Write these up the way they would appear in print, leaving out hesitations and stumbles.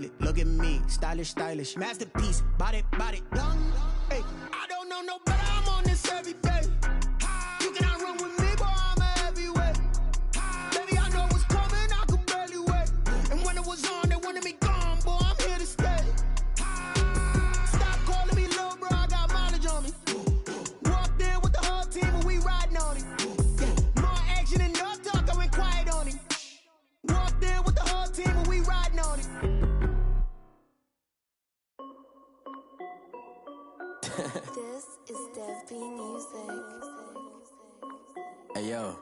pilot. Look at me, stylish, stylish. Masterpiece, body, young. Hey, I don't know no better, I'm on this every day. You cannot run with me, boy, I'm a heavyweight. Baby, I know what's coming, I could barely wait. And when it was on, they wanted me gone, boy, I'm here to stay. Stop calling me little bro, I got mileage on me. Walked in with the whole team and we riding on it. Yeah, more action and no talk, I went quiet on him. Walked in with the whole team and we riding on it. This is Dev B Music. Hey yo,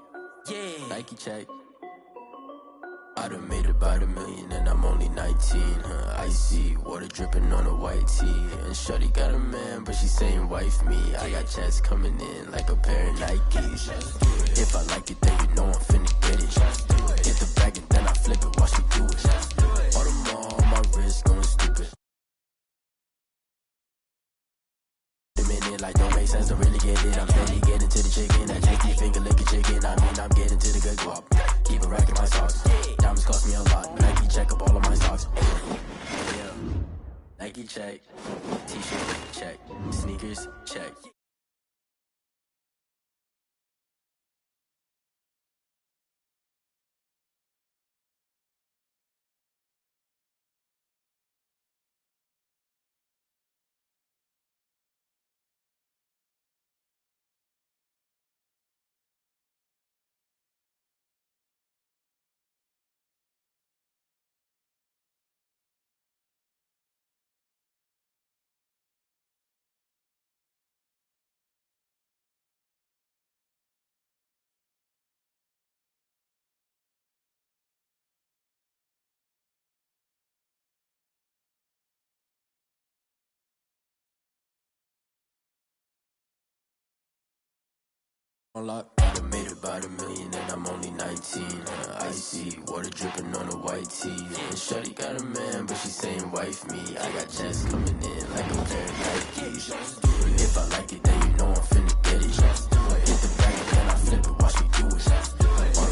yeah, Nike check. I done made about $1 million and I'm only 19, icy, water dripping on a white tee. And shorty got a man, but she saying wife me. I got checks coming in like a pair of Nikes. If I like it, then you know I'm finna get it. Get the bag and then I flip it while she do it. Audemars on my wrist going stupid. Like don't make sense to really get it. I'm steady getting to the chicken. That chicky finger licking chicken. I mean I'm getting to the good guap. Keep a rack in my socks. Diamonds cost me a lot. Nike check up all of my socks. Yeah. Nike check. T-shirt check. Sneakers check. Unlock. I made about $1 million and I'm only 19. Icy, water dripping on a white tee. And shorty got a man, but she saying wife me. I got checks coming in like a pair of Nikes. If I like it, then you know I'm finna get it. Hit the bag and then I flip it while she do it. On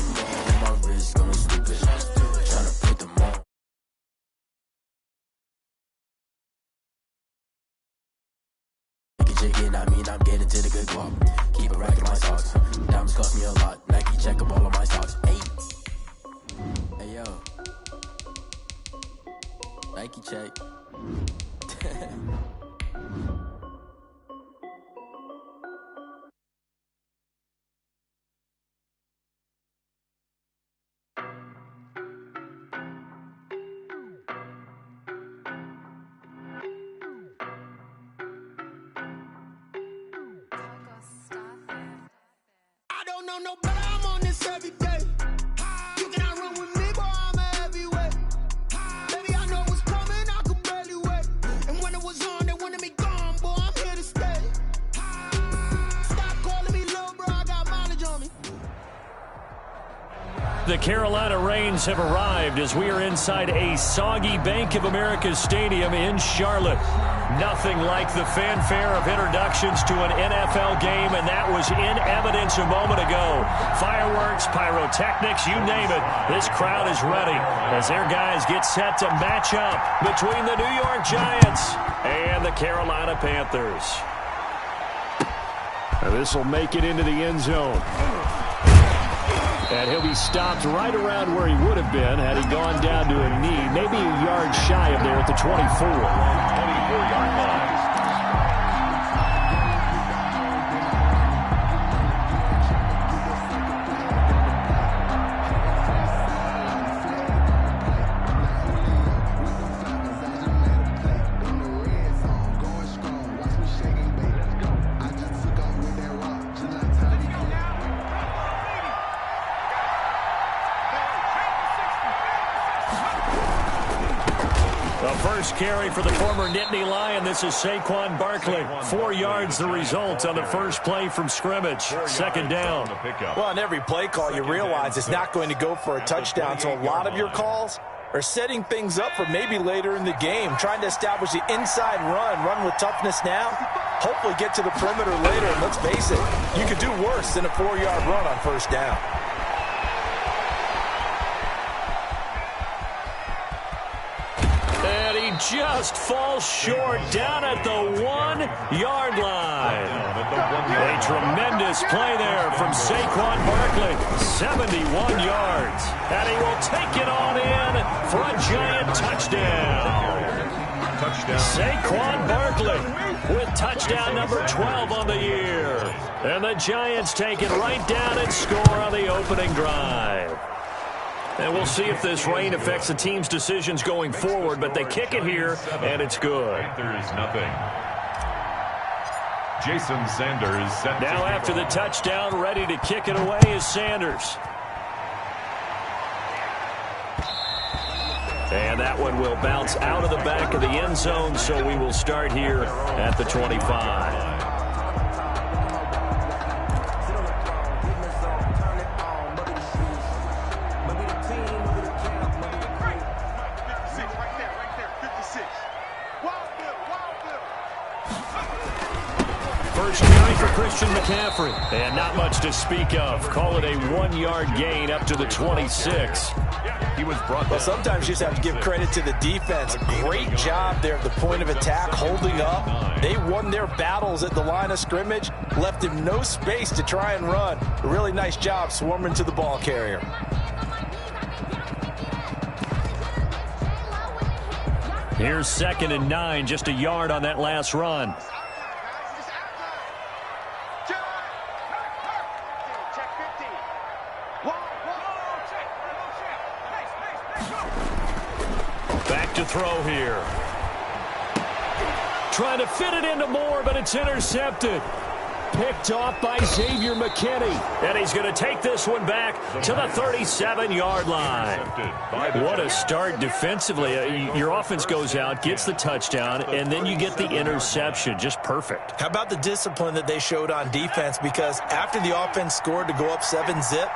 my wrist going stupid. Tryna put them on. Chicken, I mean I'm getting to the good guap. Keep a rack in my socks. Diamonds cost me a lot. Nike check up all of my stocks. Hey yo, Nike check. No better, I'm on this every day. You cannot run with me, boy, I'm a heavyweight. Baby, I know what's coming, I could barely wait. And when it was on, they wanted me gone, boy, I'm here to stay. Stop calling me little bro, I got mileage on me. The Carolina Rains have arrived as we are inside a soggy Bank of America Stadium in Charlotte. Nothing like the fanfare of introductions to an NFL game, and that was in evidence a moment ago. Fireworks, pyrotechnics, you name it. This crowd is ready as their guys get set to match up between the New York Giants and the Carolina Panthers. And this will make it into the end zone. And he'll be stopped right around where he would have been had he gone down to a knee, maybe a yard shy of there at the 24. 24-yard line. First carry for the former Nittany Lion. This is Saquon Barkley. 4 yards the result on the first play from scrimmage. Second down. Well, on every play call, you realize it's not going to go for a touchdown. So a lot of your calls are setting things up for maybe later in the game, trying to establish the inside run with toughness now, hopefully get to the perimeter later. And let's face it, you could do worse than a 4-yard run on first down. just falls short down at the 1-yard line. A tremendous play there from Saquon Barkley. 71 yards. And he will take it on in for a giant touchdown. Saquon Barkley with touchdown number 12 on the year. And the Giants take it right down and score on the opening drive. And we'll see if this rain affects the team's decisions going forward, but they kick it here, and it's good. There is nothing. Jason Sanders set now after the touchdown, ready to kick it away is Sanders. And that one will bounce out of the back of the end zone, so we will start here at the 25. First carry for Christian McCaffrey. And not much to speak of. Call it a 1-yard gain up to the 26. He was brought down. Well, sometimes you just have to give credit to the defense. Great job there at the point of attack, holding up. They won their battles at the line of scrimmage, left him no space to try and run. A really nice job swarming to the ball carrier. Here's 2nd and 9, just a yard on that last run. Back to throw here. Trying to fit it into Moore, but it's intercepted. Picked off by Xavier McKinney. And he's going to take this one back to the 37-yard line. What a start defensively. Your offense goes out, gets the touchdown, and then you get the interception. Just perfect. How about the discipline that they showed on defense? Because after the offense scored to go up 7-zip,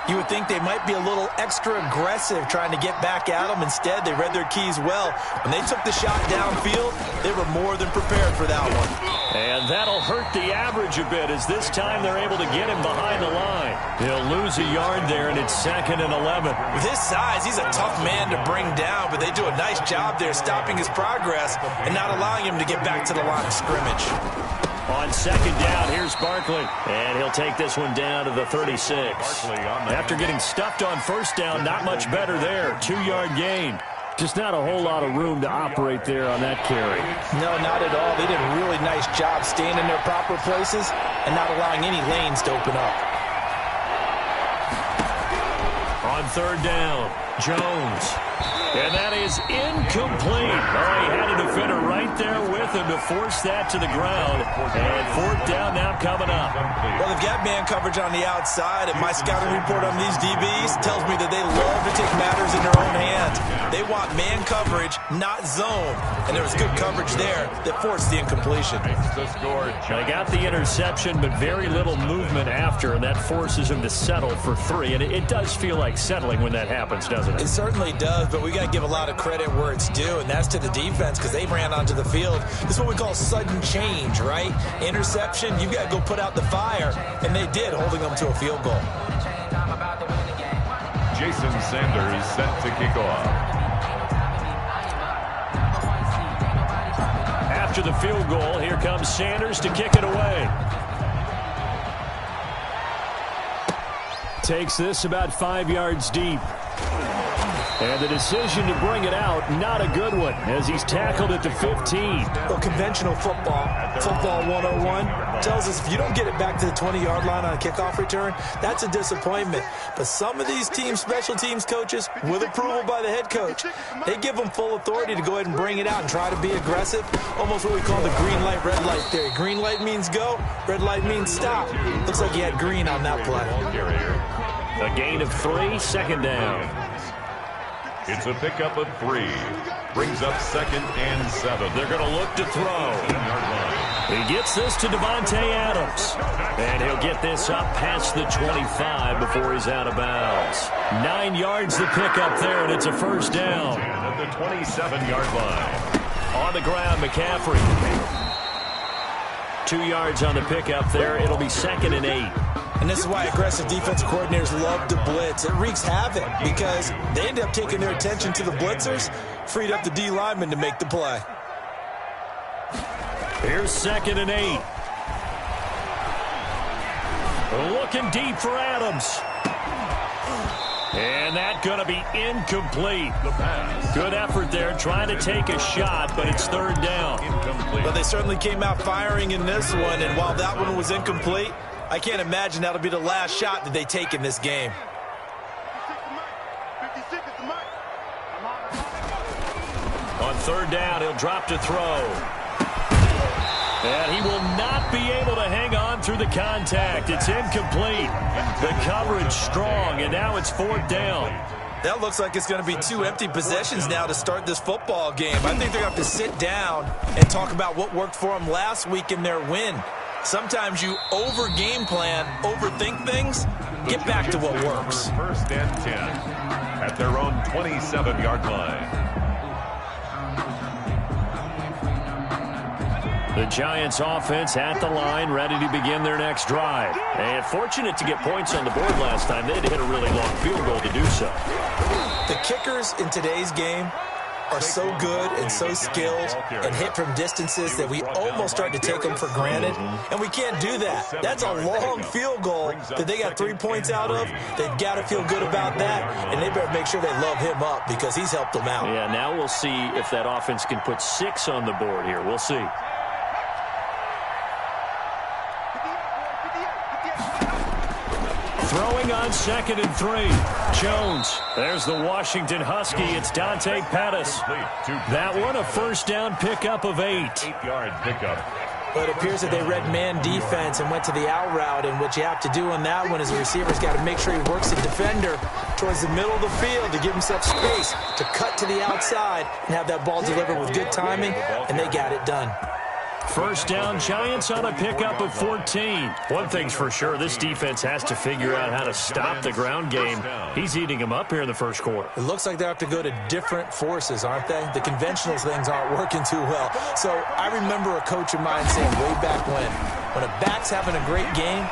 you would think they might be a little extra aggressive trying to get back at them. Instead, they read their keys well. When they took the shot downfield, they were more than prepared for that one. And that'll hurt the average a bit, as this time they're able to get him behind the line. He'll lose a yard there, and it's 2nd and 11. With his size, he's a tough man to bring down, but they do a nice job there stopping his progress and not allowing him to get back to the line of scrimmage. On 2nd down, here's Barkley. And he'll take this one down to the 36. After getting stuffed on 1st down, not much better there. 2-yard gain. Just not a whole lot of room to operate there on that carry. No, not at all. They did a really nice job staying in their proper places and not allowing any lanes to open up. On 3rd down, Jones. And that is incomplete. Oh, he had a defender right there with him to force that to the ground. And 4th down now coming up. Well, they've got man coverage on the outside, and my scouting report on these DBs tells me that they love to take matters in their own hands. They want man coverage, not zone. And there was good coverage there that forced the incompletion. They got the interception, but very little movement after, and that forces him to settle for 3. And it does feel like settling when that happens, doesn't it? It certainly does, but we got to give a lot of credit where it's due, and that's to the defense, because they ran onto the field. This is what we call sudden change, right? Interception, you got to go put out the fire, and they did, holding them to a field goal. Jason Sanders set to kick off. After the field goal, here comes Sanders to kick it away. Takes this about 5 yards deep. And the decision to bring it out, not a good one, as he's tackled at the 15. Well, conventional football 101, tells us if you don't get it back to the 20-yard line on a kickoff return, that's a disappointment. But some of these team special teams coaches, with approval by the head coach, they give them full authority to go ahead and bring it out and try to be aggressive, almost what we call the green light, red light theory. Green light means go, red light means stop. Looks like he had green on that play. A gain of 3, 2nd down. It's a pickup of 3. Brings up 2nd and 7. They're going to look to throw. He gets this to Devontae Adams. And he'll get this up past the 25 before he's out of bounds. 9 yards the pickup there, and it's a 1st down. At the 27-yard line. On the ground, McCaffrey. 2 yards on the pickup there. It'll be 2nd and 8. And this is why aggressive defensive coordinators love to blitz. It wreaks havoc because they end up taking their attention to the blitzers, freed up the D lineman to make the play. Here's 2nd and 8. Looking deep for Adams. And that's going to be incomplete. Good effort there, trying to take a shot, but it's 3rd down. Well, they certainly came out firing in this one, and while that one was incomplete, I can't imagine that'll be the last shot that they take in this game. On 3rd down, he'll drop to throw. And he will not be able to hang on through the contact. It's incomplete. The coverage strong, and now it's 4th down. That looks like it's going to be 2 empty possessions now to start this football game. I think they're going to have to sit down and talk about what worked for them last week in their win. Sometimes you over-game plan, overthink things, get back to what works. 1st and 10 at their own 27-yard line. The Giants offense at the line, ready to begin their next drive. And fortunate to get points on the board last time. They had to hit a really long field goal to do so. The kickers in today's game are so good and so skilled and hit from distances that we almost start to take them for granted. And we can't do that. That's a long field goal that they got 3 points out of. They've got to feel good about that, and they better make sure they love him up because he's helped them out. Yeah, now we'll see if that offense can put 6 on the board here. We'll see. Throwing on 2nd and 3. Jones. There's the Washington Husky. It's Dante Pettis. That one a 1st down pickup of 8. 8-yard pickup. But it appears that they read man defense and went to the out route. And what you have to do on that one is the receiver's got to make sure he works the defender towards the middle of the field to give himself space to cut to the outside and have that ball delivered with good timing. And they got it done. 1st down, Giants on a pickup of 14. One thing's for sure, this defense has to figure out how to stop the ground game. He's eating them up here in the 1st quarter. It looks like they have to go to different forces, aren't they? The conventional things aren't working too well. So I remember a coach of mine saying way back when a back's having a great game,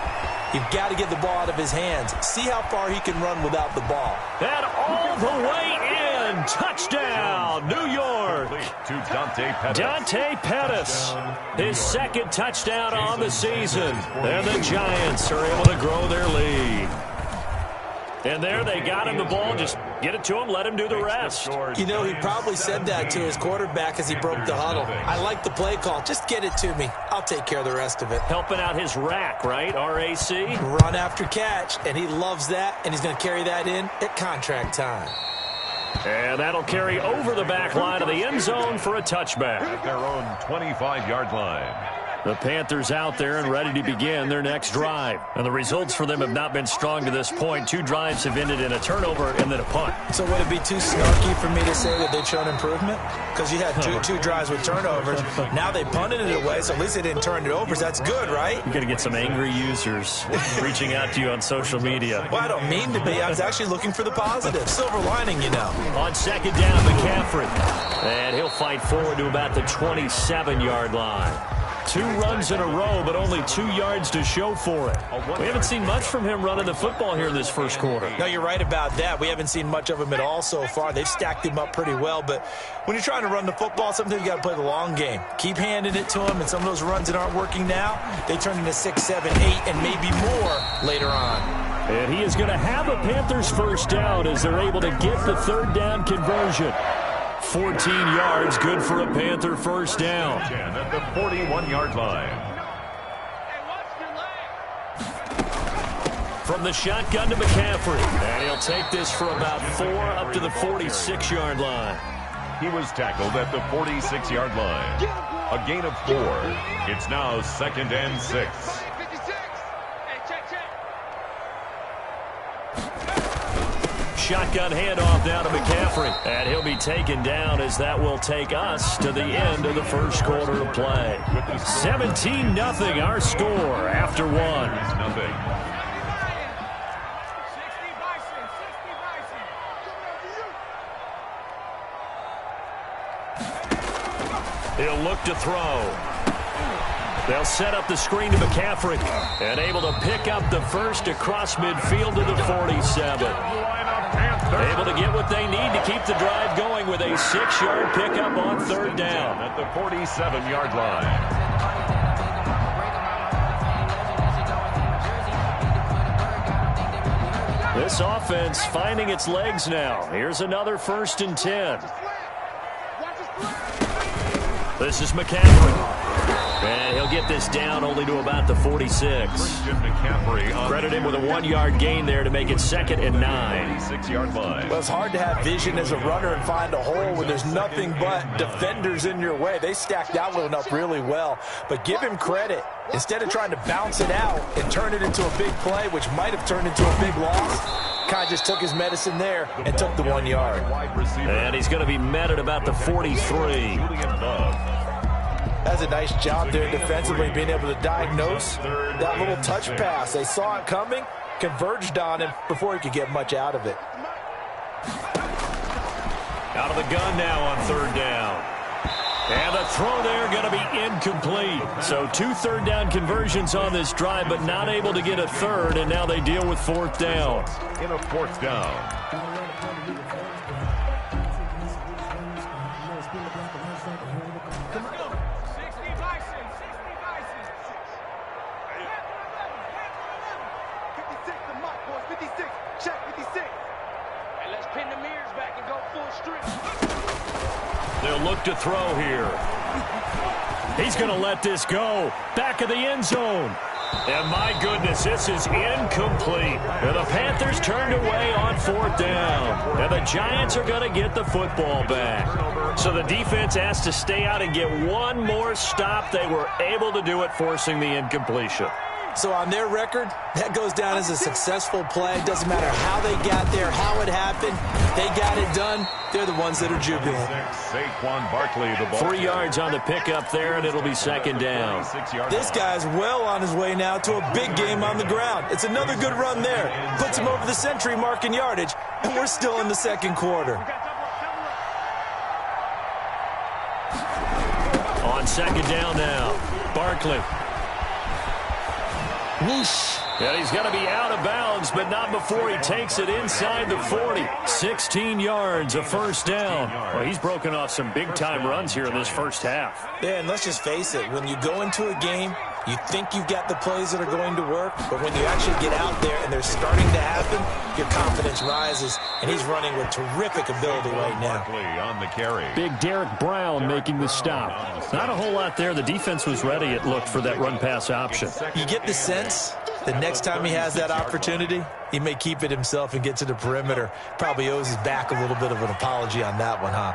you've got to get the ball out of his hands. See how far he can run without the ball. And all the way in. Touchdown, New York. To Dante Pettis. Dante Pettis. His 2nd touchdown on the season. And the Giants are able to grow their lead. And there they got him the ball. Just get it to him, let him do the rest. You know, he probably said that to his quarterback as he broke the huddle. I like the play call. Just get it to me. I'll take care of the rest of it. Helping out his rack, right? R-A-C? Run after catch, and he loves that, and he's going to carry that in at contract time. And that'll carry over the back line of the end zone for a touchback. At their own 25-yard line. The Panthers out there and ready to begin their next drive. And the results for them have not been strong to this point. 2 drives have ended in a turnover and then a punt. So would it be too snarky for me to say that they've shown improvement? Because you had two drives with turnovers. Now they punted it away, so at least they didn't turn it over. So that's good, right? You're going to get some angry users reaching out to you on social media. Well, I don't mean to be. I was actually looking for the positive. Silver lining, you know. On 2nd down, McCaffrey. And he'll fight forward to about the 27-yard line. 2 runs in a row, but only 2 yards to show for it. We haven't seen much from him running the football here in this 1st quarter. No, you're right about that. We haven't seen much of him at all so far. They've stacked him up pretty well, but when you're trying to run the football, sometimes you got to play the long game. Keep handing it to him, and some of those runs that aren't working now, they turn into 6, 7, 8, and maybe more later on. And he is going to have a Panthers 1st down as they're able to get the 3rd down conversion. 14 yards, good for a Panther 1st down. 10 at the 41-yard line. From the shotgun to McCaffrey. And he'll take this for about 4 up to the 46-yard line. He was tackled at the 46-yard line. A gain of 4. It's now 2nd and 6. Shotgun handoff down to McCaffrey. And he'll be taken down as that will take us to the end of the 1st quarter of play. 17-0 our score after 1. He'll look to throw. They'll set up the screen to McCaffrey. And able to pick up the first across midfield to the 47. Able to get what they need to keep the drive going with a 6-yard pickup on third down. At the 47-yard line. This offense finding its legs now. Here's another 1st and 10. This is McCaffrey. And he'll get this down only to about the 46. Credit him with a 1-yard gain there to make it 2nd and 9. 6-yard line. Well, it's hard to have vision as a runner and find a hole when there's nothing but defenders in your way. They stacked that one up really well. But give him credit. Instead of trying to bounce it out and turn it into a big play, which might have turned into a big loss, Kai just took his medicine there and took the 1 yard. And he's going to be met at about the 43. That's a nice job there defensively, being able to diagnose that little touch pass. They saw it coming, converged on him before he could get much out of it. Out of the gun now on third down. And the throw there going to be incomplete. So 2 third-down conversions on this drive, but not able to get a third, and now they deal with 4th down. In a 4th down. They'll look to throw here. He's going to let this go. Back of the end zone. And my goodness, this is incomplete. And the Panthers turned away on 4th down. And the Giants are going to get the football back. So the defense has to stay out and get one more stop. They were able to do it, forcing the incompletion. So on their record, that goes down as a successful play. Doesn't matter how they got there, how it happened. They got it done. They're the ones that are jubilant. Saquon Barkley, the ball. 3 yards on the pickup there, and it'll be 2nd down. This guy's well on his way now to a big game on the ground. It's another good run there. Puts him over the century mark in yardage, and we're still in the 2nd quarter. On 2nd down now, Barkley. Whoosh. And he's going to be out of bounds, but not before he takes it inside the 40. 16 yards, a 1st down. Well, he's broken off some big-time runs here in this first half. Yeah, and let's just face it. When you go into a game, you think you've got the plays that are going to work, but when you actually get out there and they're starting to happen, your confidence rises, and he's running with terrific ability right now. On the carry. Big Derek Brown making the stop. Not a whole lot there. The defense was ready, it looked, for that run-pass option. You get the sense that next time he has that opportunity, he may keep it himself and get to the perimeter. Probably owes his back a little bit of an apology on that one, huh?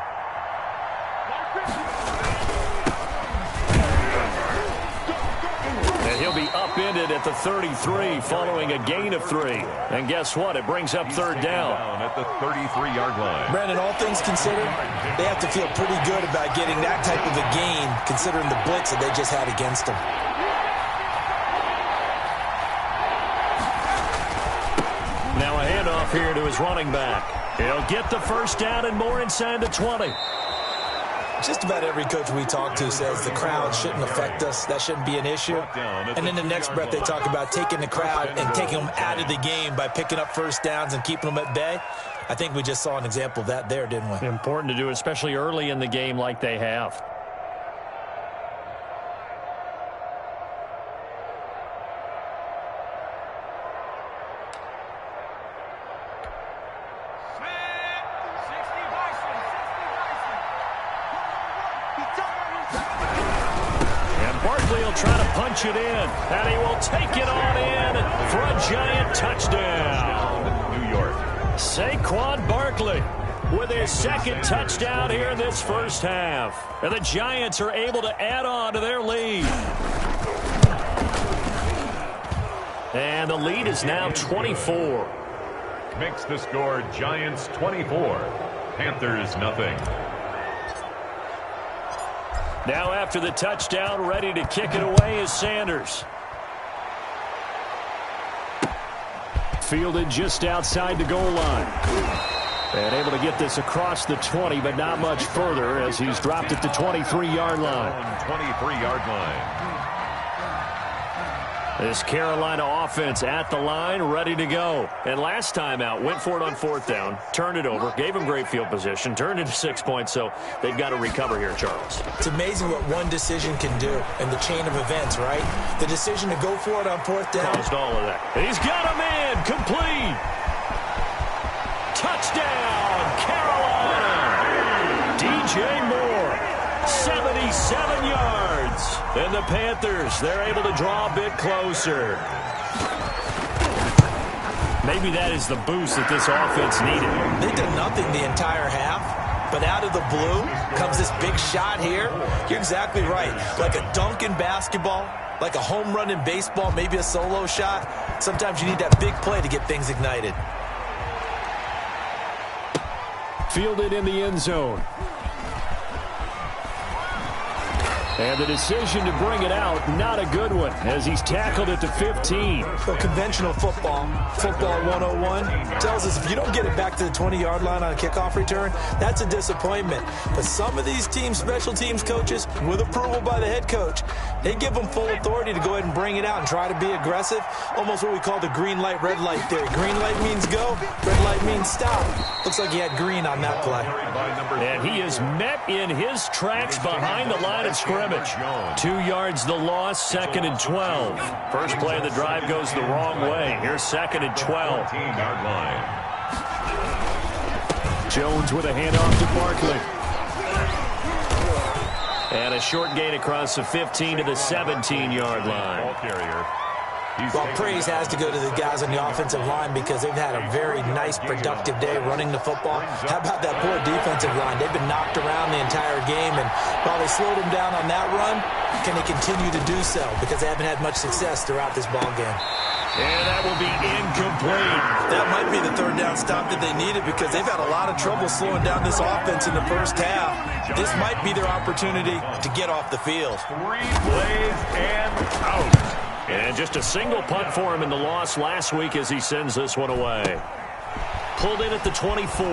And he'll be upended at the 33 following a gain of 3. And guess what? It brings up 3rd down. At the 33-yard line. Brandon, all things considered, they have to feel pretty good about getting that type of a gain considering the blitz that they just had against them. Now a handoff here to his running back. He'll get the 1st down and more inside the 20. Just about every coach we talk to says the crowd shouldn't affect us. That shouldn't be an issue. And in the next breath, they talk about taking the crowd and taking them out of the game by picking up 1st downs and keeping them at bay. I think we just saw an example of that there, didn't we? Important to do, especially early in the game like they have. Try to punch it in, and he will take it on in for a Giant touchdown. New York. Saquon Barkley with his 2nd touchdown here in this first half. And the Giants are able to add on to their lead. And the lead is now 24. Makes the score Giants 24. Panthers nothing. Now after the touchdown, ready to kick it away is Sanders. Fielded just outside the goal line. And able to get this across the 20, but not much further as he's dropped at the 23-yard line. 23-yard line. This Carolina offense at the line, ready to go. And last time out, went for it on 4th down, turned it over, gave them great field position, turned it to 6 points, so they've got to recover here, Charles. It's amazing what one decision can do in the chain of events, right? The decision to go for it on 4th down. Caused all of that. He's got a man, complete. Touchdown, Carolina. DJ Moore, 77 yards. And the Panthers, they're able to draw a bit closer. Maybe that is the boost that this offense needed. They did nothing the entire half, but out of the blue comes this big shot here. You're exactly right. Like a dunk in basketball, like a home run in baseball, maybe a solo shot. Sometimes you need that big play to get things ignited. Fielded in the end zone. And the decision to bring it out, not a good one, as he's tackled it to 15. So conventional football 101, tells us if you don't get it back to the 20-yard line on a kickoff return, that's a disappointment. But some of these teams, special teams coaches, with approval by the head coach, they give them full authority to go ahead and bring it out and try to be aggressive. Almost what we call the green light, red light theory. Green light means go, red light means stop. Looks like he had green on that play. And he is met in his tracks behind the line of scrimmage. 2 yards the loss, 2nd and 12. First play of the drive goes the wrong way. Here's 2nd and 12. Jones with a handoff to Barkley. And a short gain across the 15 to the 17-yard line. Ball carrier. Well, praise has to go to the guys on the offensive line because they've had a very nice, productive day running the football. How about that poor defensive line? They've been knocked around the entire game, and while they slowed them down on that run, can they continue to do so? Because they haven't had much success throughout this ball game. And that will be incomplete. That might be the 3rd down stop that they needed because they've had a lot of trouble slowing down this offense in the first half. This might be their opportunity to get off the field. 3 plays and out. And just a single punt for him in the loss last week as he sends this one away. Pulled in at the 24.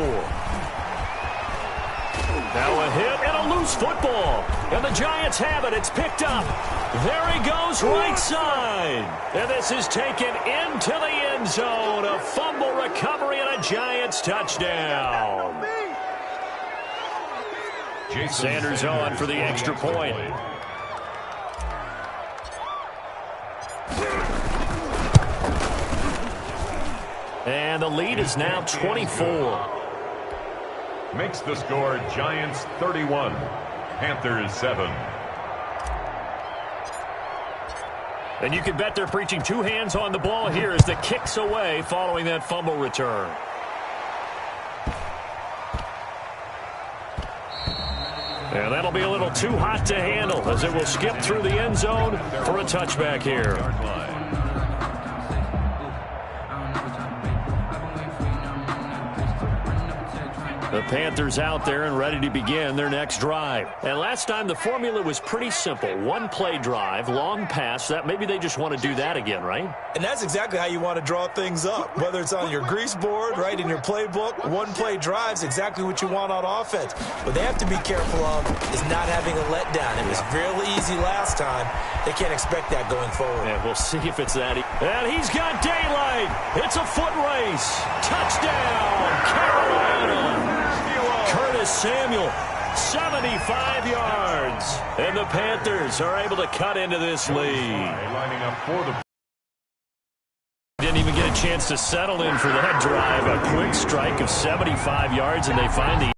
Now a hit and a loose football. And the Giants have it. It's picked up. There he goes, right side. And this is taken into the end zone. A fumble recovery and a Giants touchdown. Sanders on for the extra point. And the lead is now 24. Makes the score Giants 31, Panthers 7. And you can bet they're preaching 2 hands on the ball here as the kicks away following that fumble return. And that'll be a little too hot to handle as it will skip through the end zone for a touchback here. The Panthers out there and ready to begin their next drive. And last time the formula was pretty simple. 1-play drive, long pass. That maybe they just want to do that again, right? And that's exactly how you want to draw things up. Whether it's on your grease board, right, in your playbook, 1-play drive's exactly what you want on offense. What they have to be careful of is not having a letdown. It was really easy last time. They can't expect that going forward. And we'll see if it's that. And he's got daylight. It's a foot race. Touchdown, Carolina. Curtis Samuel, 75 yards. And the Panthers are able to cut into this lead. Lining up for the... Didn't even get a chance to settle in for that drive. A quick strike of 75 yards, and they find the...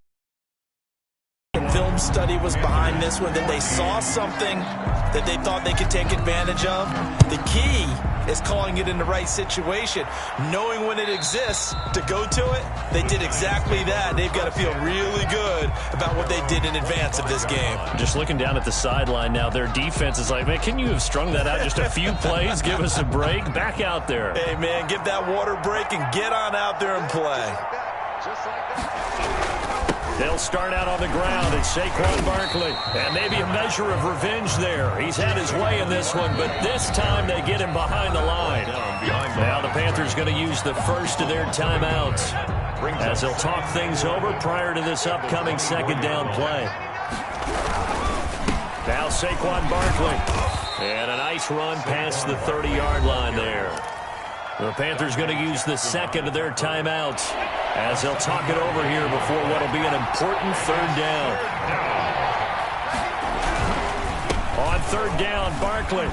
Film study was behind this one, that they saw something that they thought they could take advantage of. The key is calling it in the right situation, knowing when it exists to go to it. They did exactly that. They've got to feel really good about what they did in advance of this game. Just looking down at the sideline now, their defense is like, man, can you have strung that out just a few plays? Give us a break. Back out there. Hey, man, give that water break and get on out there and play. They'll start out on the ground. It's Saquon Barkley. And maybe a measure of revenge there. He's had his way in this one, but this time they get him behind the line. Now the Panthers going to use the first of their timeouts as they'll talk things over prior to this upcoming 2nd down play. Now Saquon Barkley. And a nice run past the 30-yard line there. The Panthers going to use the second of their timeouts as they'll talk it over here before what will be an important third down. On third down, Barkley.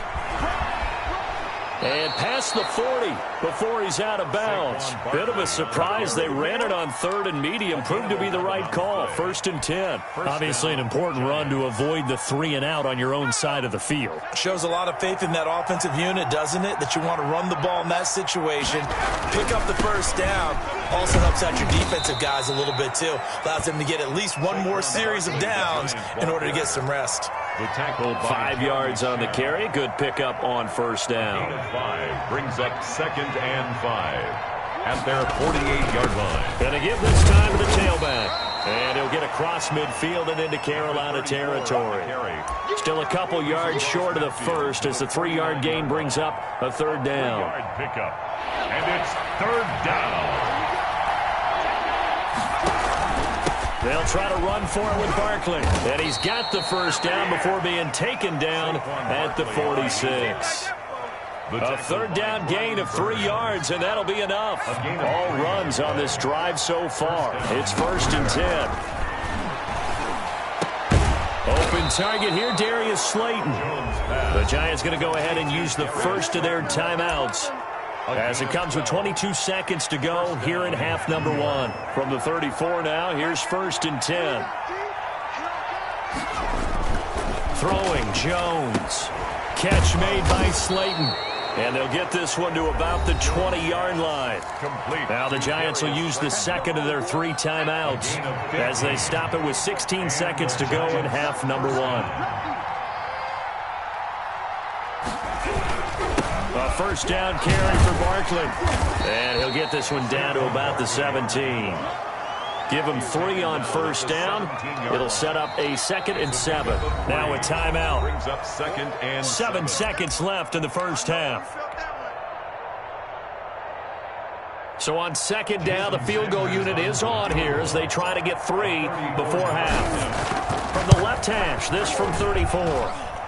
And past the 40 before he's out of bounds. Bit of a surprise. They ran it on third and medium. Proved to be the right call. 1st and 10. Obviously an important run to avoid the 3 and out on your own side of the field. Shows a lot of faith in that offensive unit, doesn't it? That you want to run the ball in that situation. Pick up the first down. Also helps out your defensive guys a little bit too. Allows them to get at least one more series of downs in order to get some rest. The tackle 5 yards on the carry. Good pickup on first down. 5 brings up 2nd and 5 at their 48-yard line. Going to give this time to the tailback. And he'll get across midfield and into Carolina territory. Still a couple yards short of the first as the 3-yard gain brings up a third down. 3-yard pickup. And it's third down. They'll try to run for it with Barkley. And he's got the first down before being taken down at the 46. A third down gain of 3 yards, and that'll be enough. All runs on this drive so far. It's 1st and 10. Open target here, Darius Slayton. The Giants going to go ahead and use the first of their timeouts as it comes with 22 seconds to go here in half number 1. From the 34 now, here's 1st and 10. Throwing Jones. Catch made by Slayton. And they'll get this one to about the 20-yard line. Now the Giants will use the second of their 3 timeouts as they stop it with 16 seconds to go in half number 1. A first down carry for Barkley. And he'll get this one down to about the 17. Give him 3 on first down. It'll set up a 2nd and 7. Now a timeout. Brings up 2nd and 7 seconds left in the first half. So on 2nd down, the field goal unit is on here as they try to get 3 before half. From the left hash, this from 34.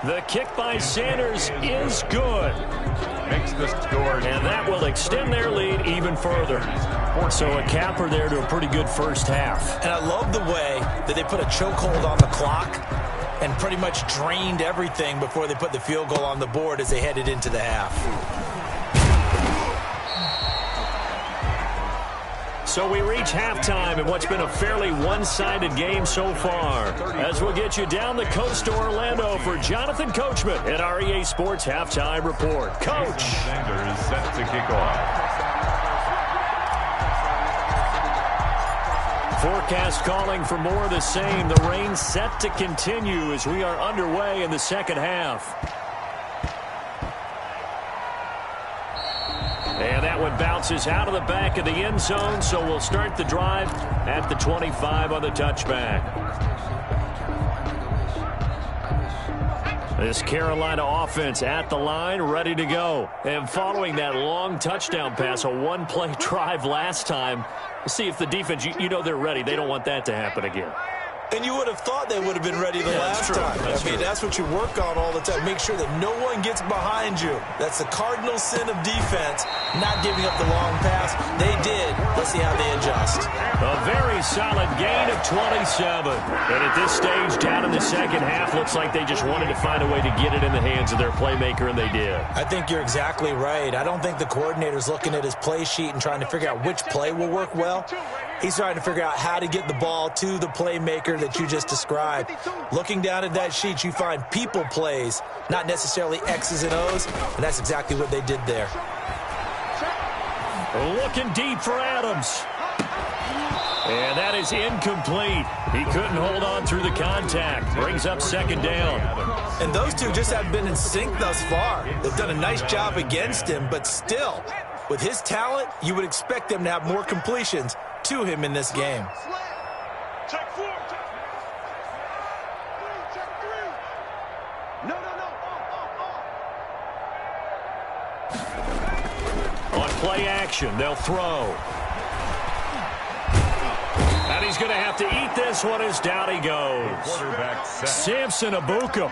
The kick by Sanders is good. makes the score. And that will extend their lead even further. So a capper there to a pretty good first half. And I love the way that they put a chokehold on the clock and pretty much drained everything before they put the field goal on the board as they headed into the half. So we reach halftime in what's been a fairly one-sided game so far. As we'll get you down the coast to Orlando for Jonathan Coachman at our EA Sports Halftime Report. Coach. Sanders set to kick off. Forecast calling for more of the same. The rain set to continue as we are underway in the second half. And that one bounces out of the back of the end zone, so we'll start the drive at the 25 on the touchback. This Carolina offense at the line, ready to go. And following that long touchdown pass, a one-play drive last time, we'll see if the defense, you know they're ready. They don't want that to happen again. And you would have thought they would have been ready the last time. I mean, that's what you work on all the time. Make sure that no one gets behind you. That's the cardinal sin of defense, not giving up the long pass. They did. Let's see how they adjust. A very solid gain of 27. And at this stage, down in the second half, looks like they just wanted to find a way to get it in the hands of their playmaker, and they did. I think you're exactly right. I don't think the coordinator's looking at his play sheet and trying to figure out which play will work well. He's trying to figure out how to get the ball to the playmaker that you just described. Looking down at that sheet, you find people plays, not necessarily X's and O's, and that's exactly what they did there. Looking deep for Adams. And that is incomplete. He couldn't hold on through the contact. Brings up second down. And those two just haven't been in sync thus far. They've done a nice job against him, but still, with his talent, you would expect them to have more completions to him in this game. Check 4. Check 3. No. On play action, they'll throw. And he's going to have to eat this one as down he goes. Quarterback set. Samson Abukum.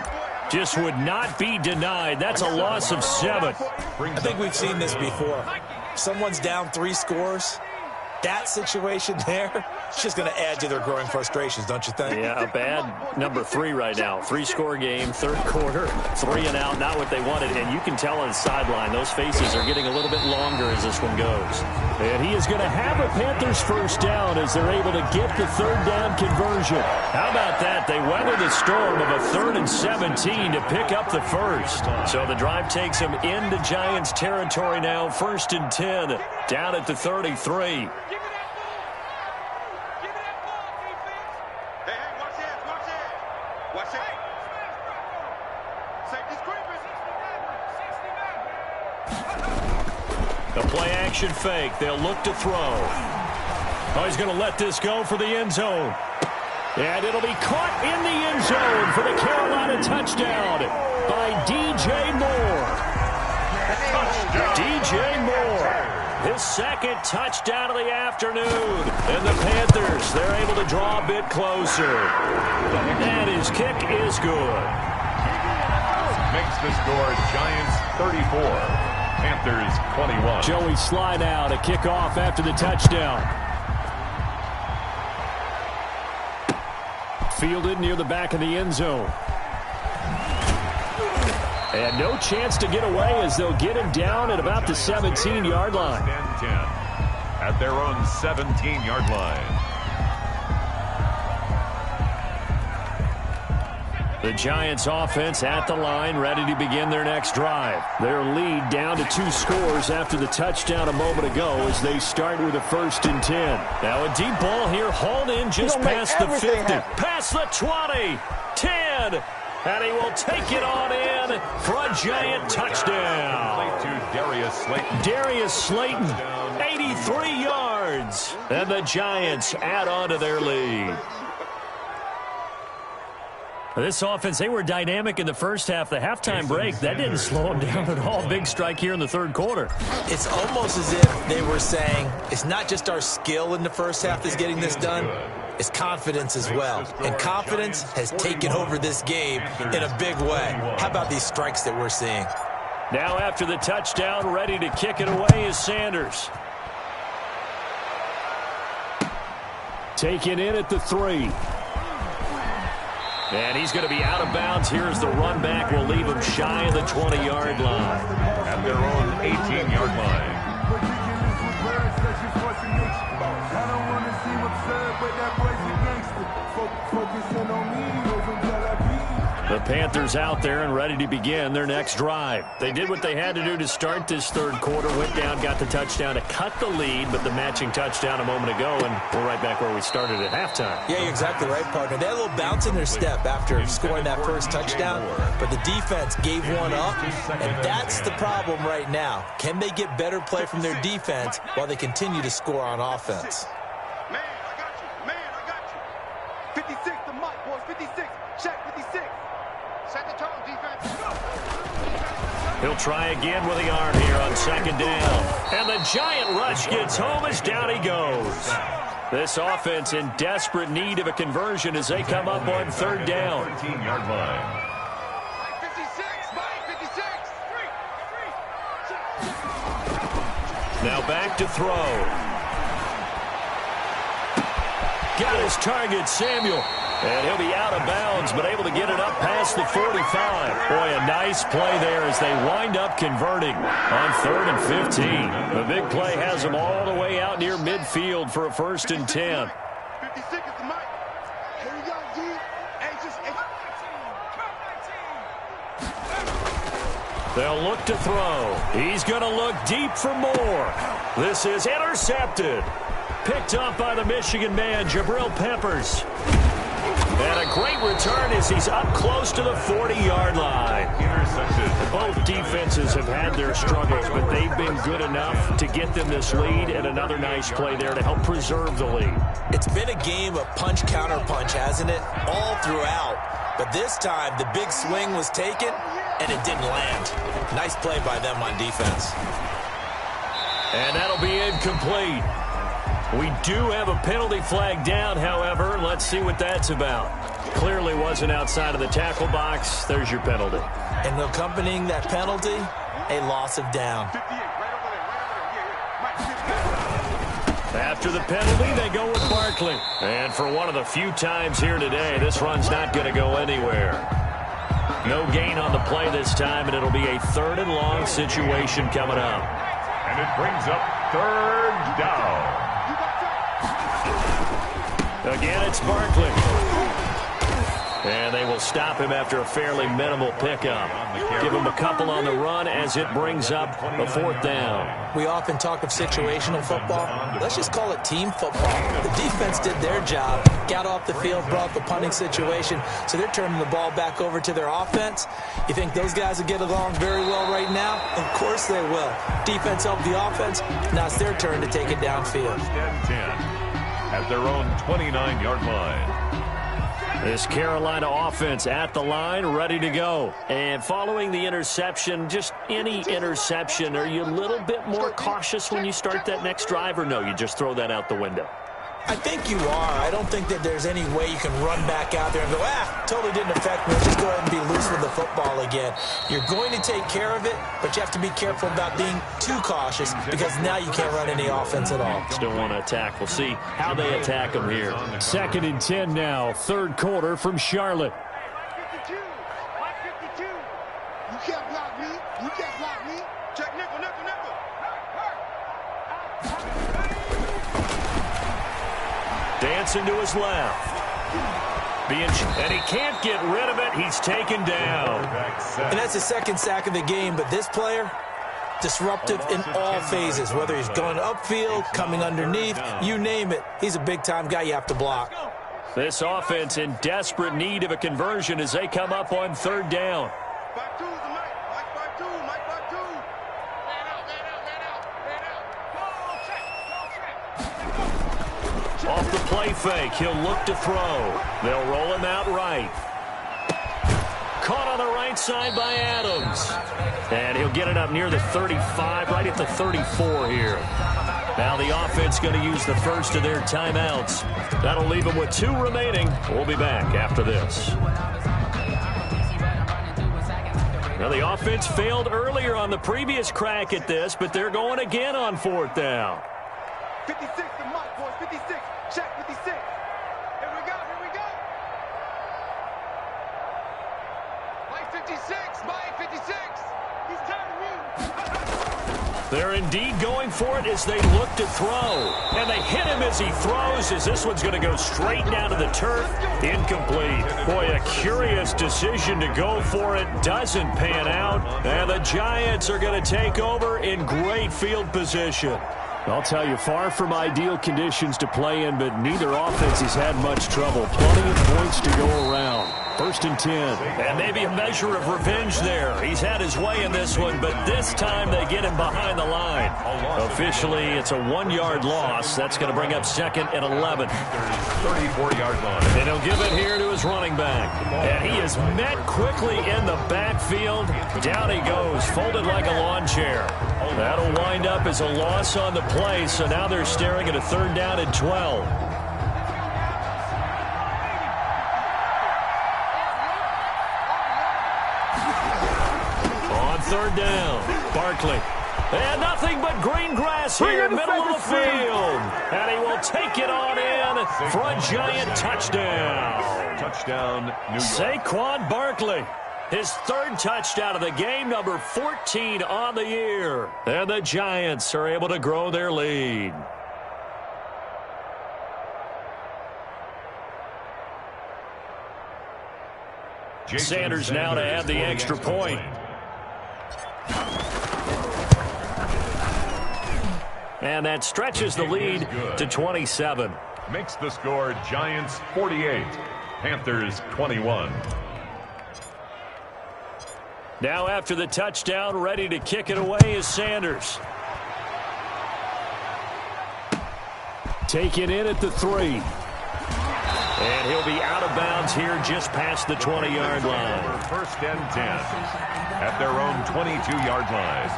just would not be denied. That's a loss of 7. I think we've seen this before. Someone's down 3 scores. That situation there, it's just going to add to their growing frustrations, don't you think? Yeah, a bad number 3 right now. 3-score game, third quarter, 3 and out, not what they wanted. And you can tell on the sideline, those faces are getting a little bit longer as this one goes. And he is going to have a Panthers first down as they're able to get the third down conversion. How about that? They weather the storm of a 3rd and 17 to pick up the first. So the drive takes them into Giants territory now, 1st and 10, down at the 33. The play-action fake. They'll look to throw. Oh, he's going to let this go for the end zone. And it'll be caught in the end zone for the Carolina touchdown by DJ Moore. DJ Moore, his 2nd touchdown of the afternoon. And the Panthers, they're able to draw a bit closer. And his kick is good. Makes the score Giants 34. Panthers 21. Joey Slye now to kick off after the touchdown. Fielded near the back of the end zone. And no chance to get away as they'll get him down at about the 17-yard line. 10 at their own 17-yard line. The Giants offense at the line, ready to begin their next drive. Their lead down to 2 scores after the touchdown a moment ago as they start with a 1st and 10. Now a deep ball here, hauled in just past the 50. Past the 20, 10, and he will take it on in for a Giant touchdown. To Darius Slayton, 83 yards. And the Giants add on to their lead. This offense, they were dynamic in the first half. The halftime break, that didn't slow them down at all. Big strike here in the third quarter. It's almost as if they were saying, it's not just our skill in the first half that's getting this done, it's confidence as well. And confidence has taken over this game in a big way. How about these strikes that we're seeing? Now after the touchdown, ready to kick it away is Sanders. Taken in at the 3. And he's going to be out of bounds. Here's the run back. Will leave him shy of the 20-yard line. At their own 18-yard line. The Panthers out there and ready to begin their next drive. They did what they had to do to start this third quarter. Went down, got the touchdown to cut the lead, but the matching touchdown a moment ago, and we're right back where we started at halftime. Yeah, you're exactly right, partner. They had a little bounce in their step after scoring that first touchdown, but the defense gave one up, and that's the problem right now. Can they get better play from their defense while they continue to score on offense? Man, I got you. Man, I got you. 56, the mic, boys. 56. Check 56. Set the tone, defense. He'll try again with the arm here on 2nd down. And the Giant rush gets home as down he goes. This offense in desperate need of a conversion as they come up on 3rd down. 13-yard line. 56, Mike, 56. Now back to throw. Got his target, Samuel. And he'll be out of bounds, but able to get it up past the 45. Boy, a nice play there as they wind up converting on 3rd and 15. The big play has them all the way out near midfield for a 1st and 10. 56 is the mic. Here we go, G. They'll look to throw. He's going to look deep for more. This is intercepted. Picked up by the Michigan man, Jabril Peppers. And a great return as he's up close to the 40-yard line. Intercepted. Both defenses have had their struggles, but they've been good enough to get them this lead, and another nice play there to help preserve the lead. It's been a game of punch-counter-punch, hasn't it? All throughout. But this time, the big swing was taken, and it didn't land. Nice play by them on defense. And that'll be incomplete. We do have a penalty flag down, however. Let's see what that's about. Clearly wasn't outside of the tackle box. There's your penalty. And accompanying that penalty, a loss of down. After the penalty, they go with Barkley. And for one of the few times here today, this run's not going to go anywhere. No gain on the play this time, and it'll be a 3rd and long situation coming up. And it brings up 3rd down. Again, it's Barkley. And they will stop him after a fairly minimal pickup. Give him a couple on the run as it brings up a 4th down. We often talk of situational football. Let's just call it team football. The defense did their job, got off the field, brought the punting situation, so they're turning the ball back over to their offense. You think those guys will get along very well right now? Of course they will. Defense helped the offense. Now it's their turn to take it downfield. 10 at their own 29-yard line. This Carolina offense at the line, ready to go. And following the interception, just any interception, are you a little bit more cautious when you start that next drive, or no, you just throw that out the window? I think you are. I don't think that there's any way you can run back out there and go, totally didn't affect me. Let's just go ahead and be loose with the football again. You're going to take care of it, but you have to be careful about being too cautious because now you can't run any offense at all. Still want to attack. We'll see how they attack them here. 2nd and 10 now, 3rd quarter from Charlotte. 52. You can't block me. You can't block me. Check nickel. Dancing to his left. And he can't get rid of it. He's taken down. And that's the 2nd sack of the game, but this player, disruptive in all phases, whether he's going upfield, coming underneath, you name it. He's a big-time guy you have to block. This offense in desperate need of a conversion as they come up on 3rd down. 5-2 is the Mike. Mike 5-2. Mike 5-2. Man out. Off the play fake, he'll look to throw. They'll roll him out right. Caught on the right side by Adams. And he'll get it up near the 35, right at the 34 here. Now the offense going to use the first of their timeouts. That'll leave them with 2 remaining. We'll be back after this. Now the offense failed earlier on the previous crack at this, but they're going again on 4th down. 56 to Mike, boys. 56. Check 56. Here we go. Mike 56. Mike 56. He's tired of me. They're indeed going for it as they look to throw. And they hit him as he throws, as this one's going to go straight down to the turf. Incomplete. Boy, a curious decision to go for it. Doesn't pan out. And the Giants are going to take over in great field position. I'll tell you, far from ideal conditions to play in, but neither offense has had much trouble. Plenty of points to go around. 1st and 10. And maybe a measure of revenge there. He's had his way in this one, but this time they get him behind the line. Officially, it's a 1-yard loss. That's going to bring up 2nd and 11. 34-yard line. And he'll give it here to his running back. And he is met quickly in the backfield. Down he goes, folded like a lawn chair. That'll wind up as a loss on the play, so now they're staring at a 3rd down and 12. On 3rd down, Barkley. And nothing but green grass here, middle of the field. And he will take it on in for a Giant touchdown. Touchdown, New York. Saquon Barkley. His 3rd touchdown of the game, number 14 on the year. And the Giants are able to grow their lead. Sanders now to add the extra point. And that stretches the lead to 27. Makes the score Giants 48, Panthers 21. Now after the touchdown, ready to kick it away is Sanders. Taken in at the 3. And he'll be out of bounds here just past the 20-yard line. 1st and 10 at their own 22-yard line.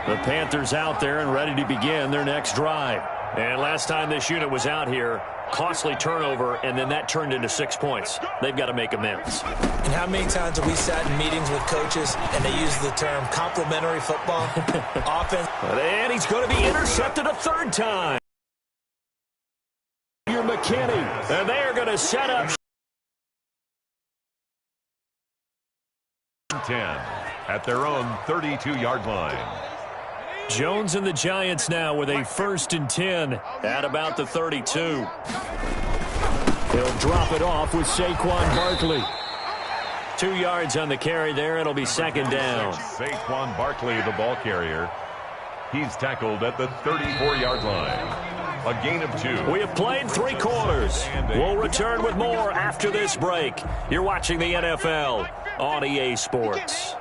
The Panthers out there and ready to begin their next drive. And last time this unit was out here, costly turnover, and then that turned into 6 points. They've got to make amends. And how many times have we sat in meetings with coaches and they use the term complementary football? Offense. And he's going to be intercepted a third time. You're McKinney. And they are going to set up 10 at their own 32-yard line. Jones and the Giants now with a 1st and 10 at about the 32. He'll drop it off with Saquon Barkley. 2 yards on the carry there. It'll be 2nd down. Saquon Barkley, the ball carrier. He's tackled at the 34-yard line. A gain of 2. We have played 3 quarters. We'll return with more after this break. You're watching the NFL on EA Sports.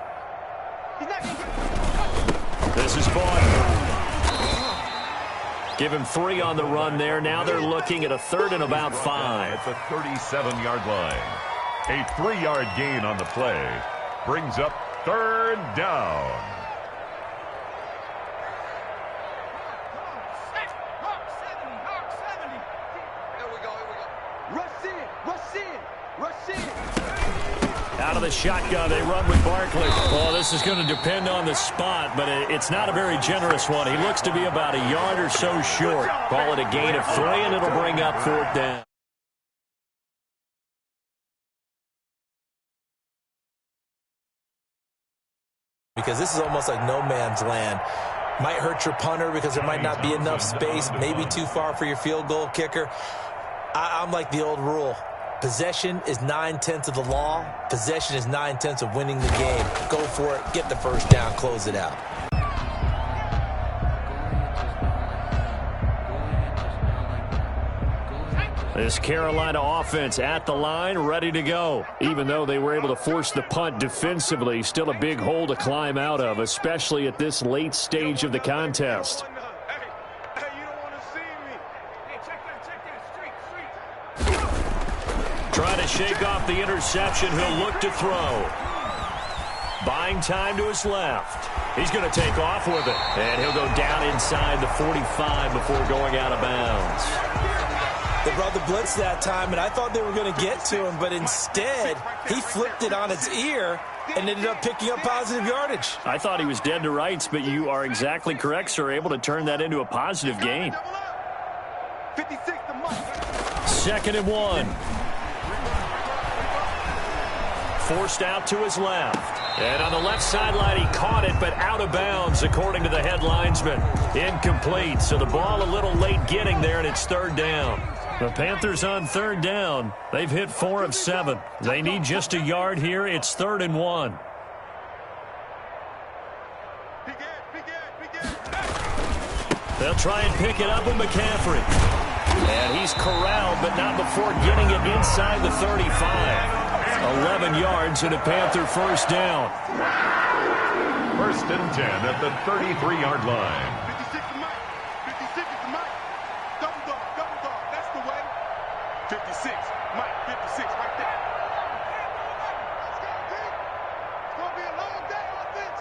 This is Vaughn. Give him 3 on the run there. Now they're looking at a 3rd and about 5. At the 37-yard line. A 3-yard gain on the play. Brings up 3rd down. Out of the shotgun, they run with Barkley. Oh, this is going to depend on the spot, but it's not a very generous one. He looks to be about a yard or so short. Call it a gain of 3, and it'll bring up 4th down. Because this is almost like no man's land. Might hurt your punter because there might not be enough space, maybe too far for your field goal kicker. I'm like the old rule. Possession is 9/10 of the law. Possession is 9/10 of winning the game. Go for it. Get the 1st down. Close it out. This Carolina offense at the line, ready to go. Even though they were able to force the punt defensively, still a big hole to climb out of, especially at this late stage of the contest. Trying to shake off the interception. He'll look to throw. Buying time to his left. He's going to take off with it. And he'll go down inside the 45 before going out of bounds. They brought the blitz that time, and I thought they were going to get to him, but instead he flipped it on its ear and ended up picking up positive yardage. I thought he was dead to rights, but you are exactly correct, sir. Able to turn that into a positive gain. 2nd and 1. Forced out to his left. And on the left sideline, he caught it, but out of bounds, according to the head linesman. Incomplete, so the ball a little late getting there, and it's 3rd down. The Panthers on 3rd down. They've hit 4 of 7. They need just a yard here. It's 3rd and 1. They'll try and pick it up with McCaffrey. And he's corralled, but not before getting it inside the 35. 11 yards and a Panther 1st down. 1st and 10 at the 33-yard line. 56 to Mike. 56 to Mike. Double dog. That's the way. 56. Mike, 56 right there. Let's go, D. It's going to be a long day on this.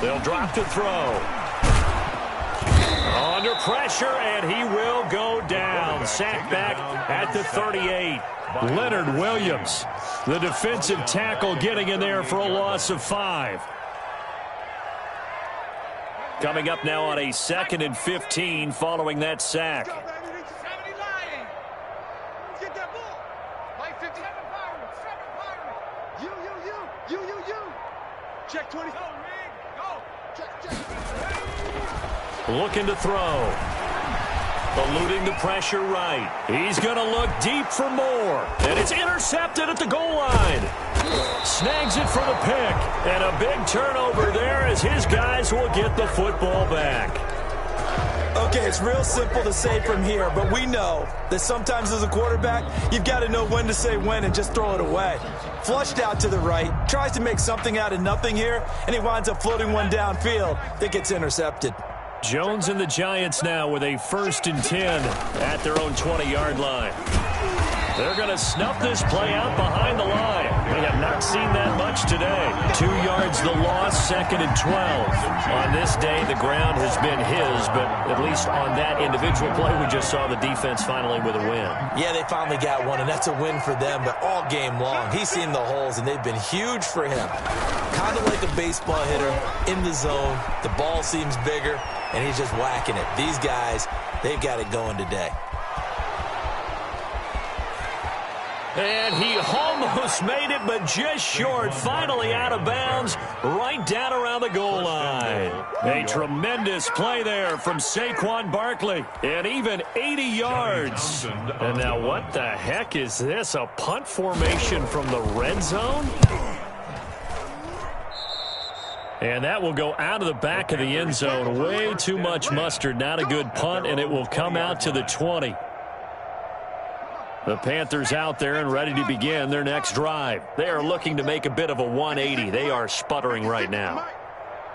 They'll drop to throw. Under pressure, and he will go down. Sacked back at the 38. Leonard Williams, the defensive tackle, getting in there for a loss of 5. Coming up now on a 2nd and 15 following that sack. Check 20. Looking to throw. Eluding the pressure right. He's going to look deep for more. And it's intercepted at the goal line. Snags it for the pick. And a big turnover there as his guys will get the football back. Okay, it's real simple to say from here, but we know that sometimes as a quarterback, you've got to know when to say when and just throw it away. Flushed out to the right, tries to make something out of nothing here, and he winds up floating one downfield that gets intercepted. Jones and the Giants now with a 1st and 10 at their own 20-yard line. They're going to snuff this play out behind the line. We have not seen that much today. 2 yards the loss, 2nd and 12. On this day, the ground has been his, but at least on that individual play, we just saw the defense finally with a win. Yeah, they finally got one, and that's a win for them, but all game long, he's seen the holes, and they've been huge for him. Kind of like a baseball hitter in the zone. The ball seems bigger, and he's just whacking it. These guys, they've got it going today. And he almost made it, but just short. Finally out of bounds, right down around the goal line. A tremendous play there from Saquon Barkley. And even 80 yards. And now what the heck is this? A punt formation from the red zone? And that will go out of the back of the end zone. Way too much mustard. Not a good punt, and it will come out to the 20. The Panthers out there and ready to begin their next drive. They are looking to make a bit of a 180. They are sputtering right now.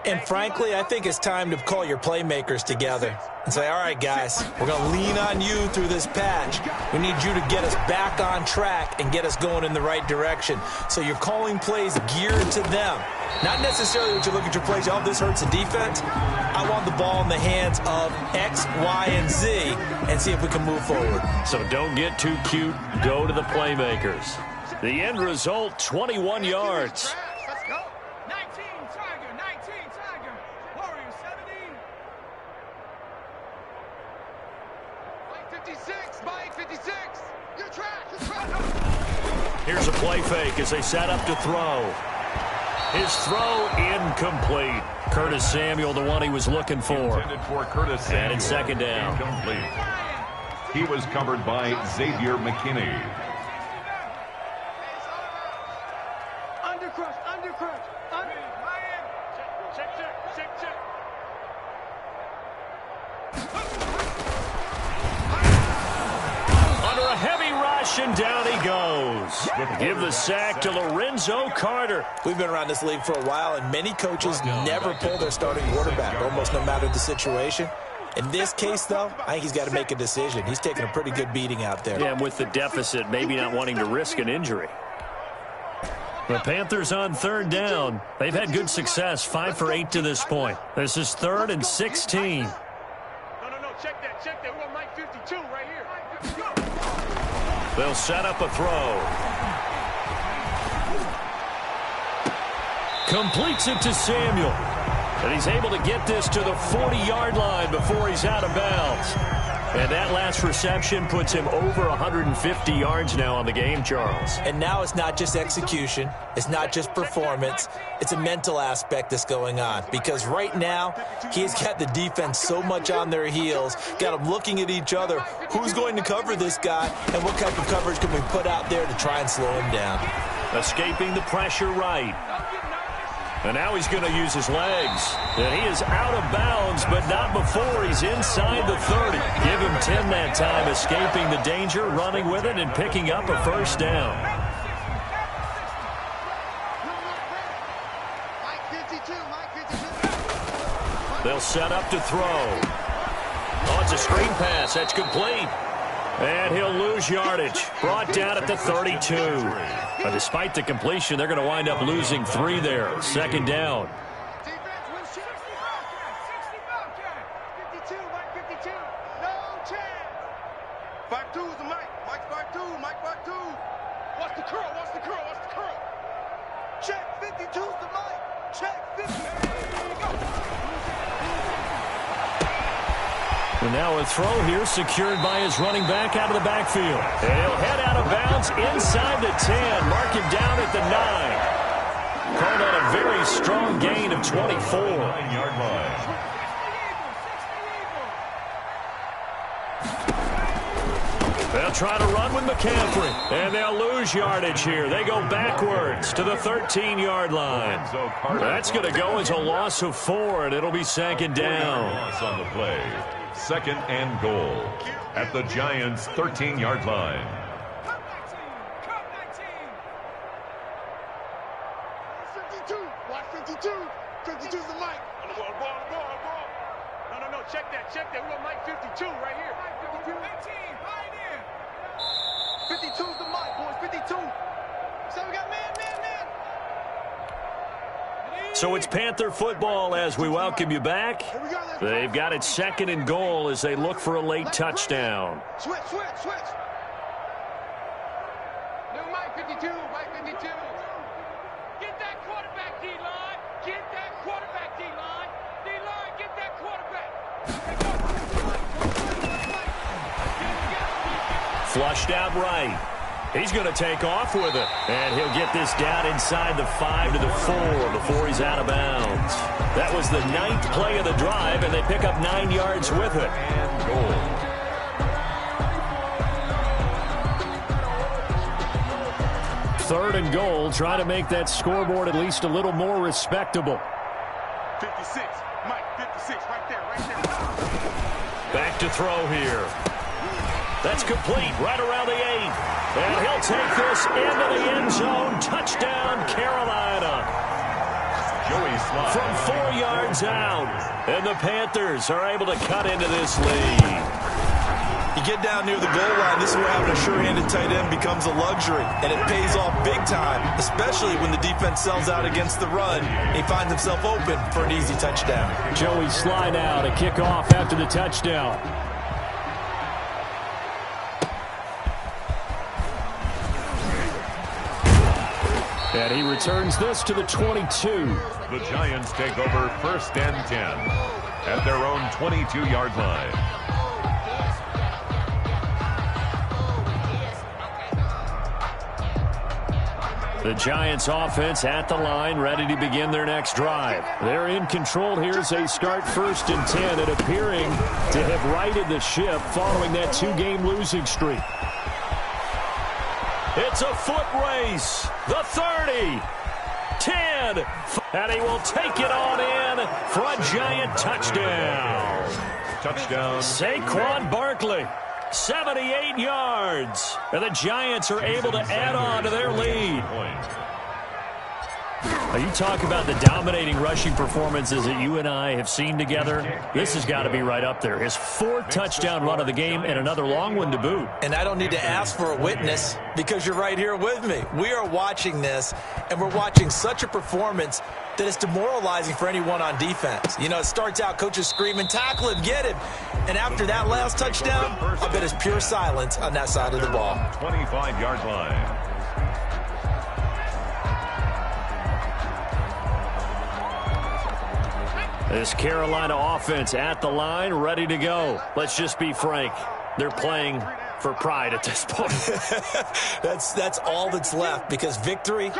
And frankly, I think it's time to call your playmakers together and say, all right, guys, we're going to lean on you through this patch. We need you to get us back on track and get us going in the right direction. So you're calling plays geared to them. Not necessarily what you look at your plays, oh, this hurts the defense. I want the ball in the hands of X, Y, and Z and see if we can move forward. So don't get too cute. Go to the playmakers. The end result, 21 yards. Let's go. 19 Tiger. Warriors 17. Mike 56. Mike 56. You're trash. Here's a play fake as they set up to throw. His throw incomplete. Curtis Samuel, the one he was looking for. Intended for Curtis Samuel. And it's 2nd down. Incomplete. He was covered by Xavier McKinney. Undercrush. Check. Under a heavy rush, and down he goes. Give the sack to Lorenzo Carter. We've been around this league for a while, and many coaches never pull their starting quarterback, almost no matter the situation. In this case, though, I think he's got to make a decision. He's taking a pretty good beating out there. Yeah, and with the deficit, maybe not wanting to risk an injury. The Panthers on 3rd down. They've had good success, 5 for 8 to this point. This is 3rd and 16. No. Check that. We want Mike 52 right here. They'll set up a throw. Completes it to Samuel. And he's able to get this to the 40-yard line before he's out of bounds. And that last reception puts him over 150 yards now on the game, Charles. And now it's not just execution. It's not just performance. It's a mental aspect that's going on. Because right now, he's got the defense so much on their heels, got them looking at each other. Who's going to cover this guy, and what type of coverage can we put out there to try and slow him down? Escaping the pressure right. And now he's going to use his legs. And he is out of bounds, but not before he's inside the 30. Give him 10 that time, escaping the danger, running with it, and picking up a 1st down. They'll set up to throw. Oh, it's a screen pass. That's complete. And he'll lose yardage. Brought down at the 32. But despite the completion, they're going to wind up losing 3 there. 2nd down. What's the curl? Check 52's the mic. Check 50. There you go. And now a throw here secured by his running back out of the backfield. And he'll head out of bounds inside the 10. Mark him down at the 9. Called on a very strong gain of 24. 9-yard line. They'll try to run with McCaffrey. And they'll lose yardage here. They go backwards to the 13-yard line. That's going to go as a loss of 4, and it'll be 2nd down. Loss on the play. 2nd and goal at the Giants' 13-yard line. Watch 52. 52's the mic. On the ball. No. Check that. We want Mike 52 right here. 52. 18, right here. 52's the So it's Panther football as we welcome you back. They've got it 2nd and goal as they look for a late touchdown. Switch. No, Mike 52, Mike 52. Get that quarterback, D-line. Get that quarterback, D-line. D-line, get that quarterback. Flushed out right. He's going to take off with it. And he'll get this down inside the 5 to the 4 before he's out of bounds. That was the 9th play of the drive, and they pick up 9 yards with it. And goal. Third and goal, trying to make that scoreboard at least a little more respectable. 56, Mike 56, right there. Back to throw here. That's complete right around the 8. And he'll take this into the end zone. Touchdown, Carolina. Joey Slye. From 4 yards out. And the Panthers are able to cut into this lead. You get down near the goal line, this is where having a sure-handed tight end becomes a luxury. And it pays off big time, especially when the defense sells out against the run. He finds himself open for an easy touchdown. Joey Slye now to kick off after the touchdown. And he returns this to the 22. The Giants take over 1st and 10 at their own 22-yard line. The Giants offense at the line, ready to begin their next drive. They're in control here as they start 1st and 10 and appearing to have righted the ship following that 2-game losing streak. It's a foot race. The 30, 10, and he will take it on in for a Giant touchdown. Touchdown. Saquon Barkley, 78 yards. And the Giants are able to add on to their lead. Now you talk about the dominating rushing performances that you and I have seen together. This has got to be right up there. His 4th touchdown run of the game and another long one to boot. And I don't need to ask for a witness because you're right here with me. We are watching this, and we're watching such a performance that it's demoralizing for anyone on defense. You know, it starts out coaches screaming, tackle him, get him. And after that last touchdown, I bet it's pure silence on that side of the ball. 25-yard line. This Carolina offense at the line, ready to go. Let's just be frank. They're playing for pride at this point. That's all that's left because victory,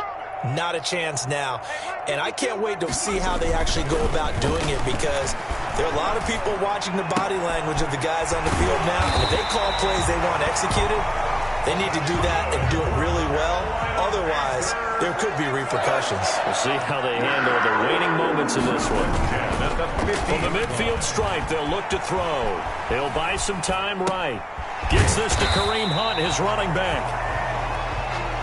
not a chance now. And I can't wait to see how they actually go about doing it because there are a lot of people watching the body language of the guys on the field now. And if they call plays they want executed, they need to do that and do it really well. Otherwise, there could be repercussions. We'll see how they handle the waning moments in this one. From the midfield stripe, they'll look to throw. They'll buy some time right. Gets this to Kareem Hunt, his running back.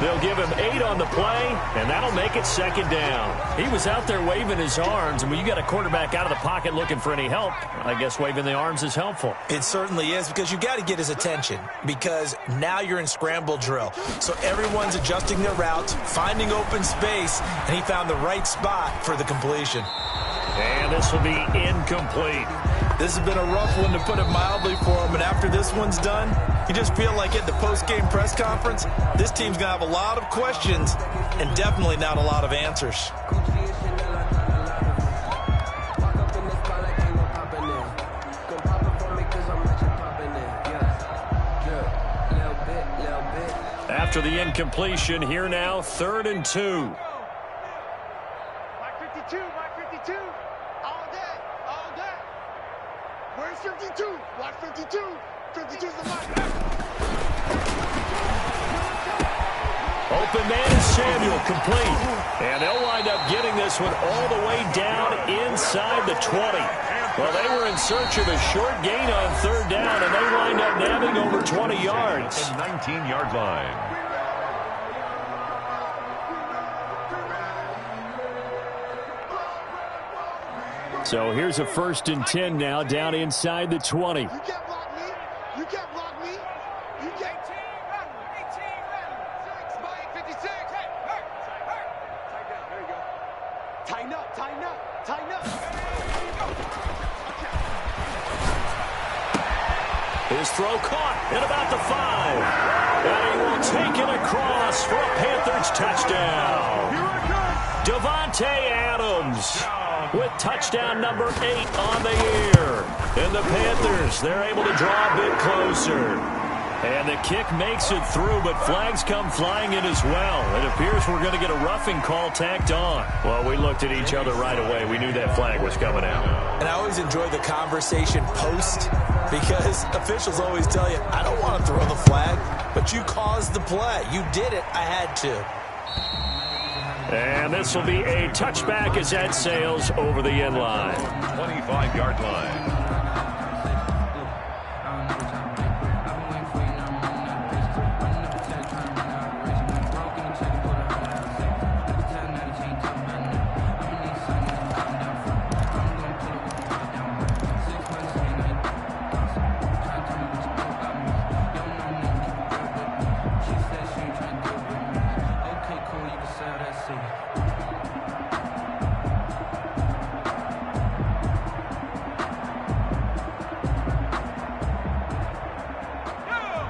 They'll give him 8 on the play, and that'll make it 2nd down. He was out there waving his arms, and when you got a quarterback out of the pocket looking for any help, I guess waving the arms is helpful. It certainly is because you got to get his attention because now you're in scramble drill. So everyone's adjusting their routes, finding open space, and he found the right spot for the completion. And this will be incomplete. This has been a rough one to put it mildly for him, and after this one's done, you just feel like at the post-game press conference, this team's going to have a lot of questions and definitely not a lot of answers. After the incompletion, here now, 3rd and 2. Mike 52, Mike 52. All day, all day. Where's 52? Watch 52. 52's the Mike. Open man is Samuel, complete. And they'll wind up getting this one all the way down inside the 20. Well, they were in search of a short gain on 3rd down, and they wind up nabbing over 20 yards. 19-yard line. So here's a 1st and 10 now, down inside the 20. You can't block me. You can't block me. You can't. 18, 56. Hey, hurt. Tight down. There you go. Tighten up, tighten up, tighten up. His throw caught at about the 5. And he will take it across for a Panthers touchdown. Davante Adams with touchdown number 8 on the year. And the Panthers, they're able to draw a bit closer. And the kick makes it through, but flags come flying in as well. It appears we're going to get a roughing call tacked on. Well, we looked at each other right away. We knew that flag was coming out. And I always enjoy the conversation post because officials always tell you, I don't want to throw the flag, but you caused the play. You did it. I had to. And this will be a touchback as that sails over the end line. 25-yard line.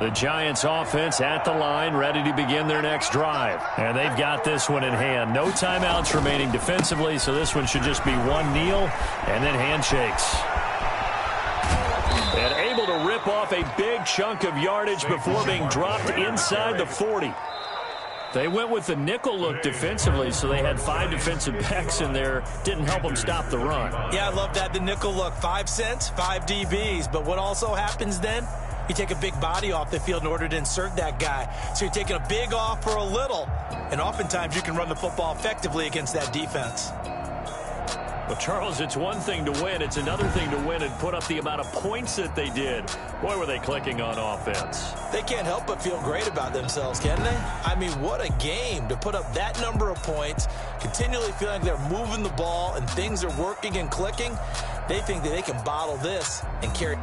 The Giants offense at the line, ready to begin their next drive. And they've got this one in hand. No timeouts remaining defensively, so this one should just be one kneel and then handshakes. And able to rip off a big chunk of yardage before being dropped inside the 40. They went with the nickel look defensively, so they had 5 defensive backs in there. Didn't help them stop the run. Yeah, I love that, the nickel look. 5 cents, 5 DBs. But what also happens then? You take a big body off the field in order to insert that guy. So you're taking a big off for a little. And oftentimes you can run the football effectively against that defense. Well, Charles, it's one thing to win. It's another thing to win and put up the amount of points that they did. Boy, were they clicking on offense. They can't help but feel great about themselves, can they? I mean, what a game to put up that number of points, continually feeling like they're moving the ball and things are working and clicking. They think that they can bottle this and carry